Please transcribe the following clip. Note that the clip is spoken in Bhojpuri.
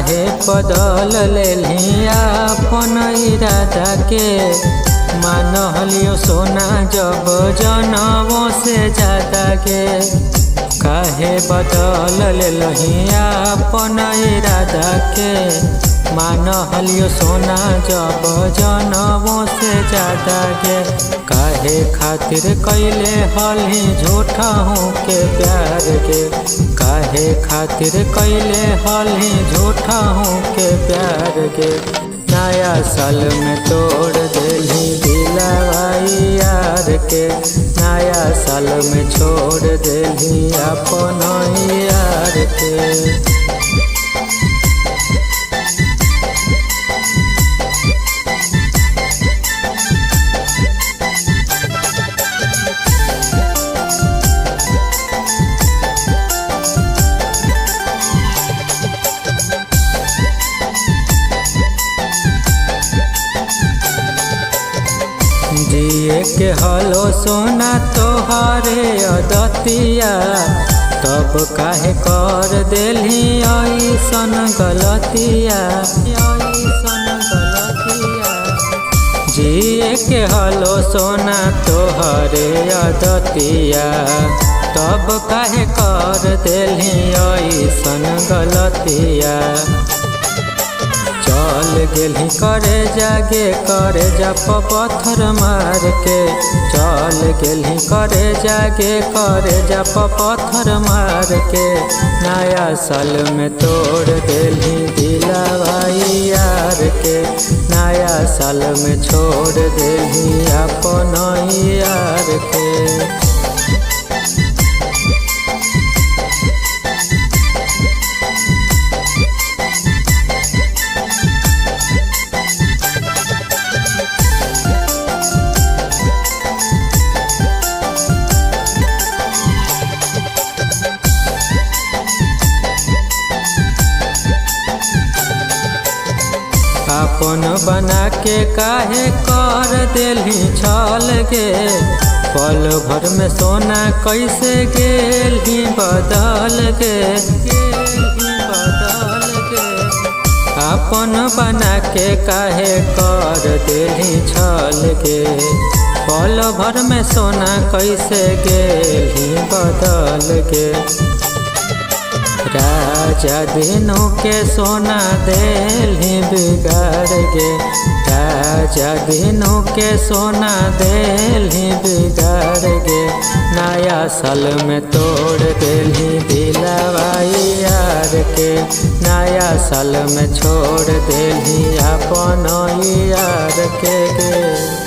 काहे बदल लेली अपन इरादा के। मानलियो सोना जब जनमों से ज्यादा के। काहे बदल लेली अपन इरादा के। मानलियो सोना जब जनमों से ज्यादा के। काहे खातिर कैले हली झूठा हूँ के प्यार के। काहे खातिर कैले हली झूठा हूँ के प्यार के। नया साल में तोड़ देली दिलवाई यार के। नया साल में छोड़ देली अपन यार के। जिए के हलो सोना तोहरे अदतिया। तब काहे कर देली ऐसन गलतिया। जिए के हलो सोना तोहरे अदतिया। तब काहे कर देली ऐसन गलतिया। चल गेली करे जागे करे जा पत्थर मार के। चल गेली करे जागे करे जा पत्थर मार के। नया साल में तोड़ देली दिलवाई यार के। नया साल में छोड़ देली अपन यार के। अपन बना के काहे कर देली छल गे। पल भर में सोना कैसे गेली बदल गे। अपन बना के काहे कर देली छल गे। पल भर में सोना कैसे गेली बदल गे। राजा दिनों के सोना देली बिगाड़ गे। राजा दिनों के सोना देली बिगाड़ गे। नया साल में तोड़ देली दिलवाई यार के। नया साल में छोड़ देली अपन यार के।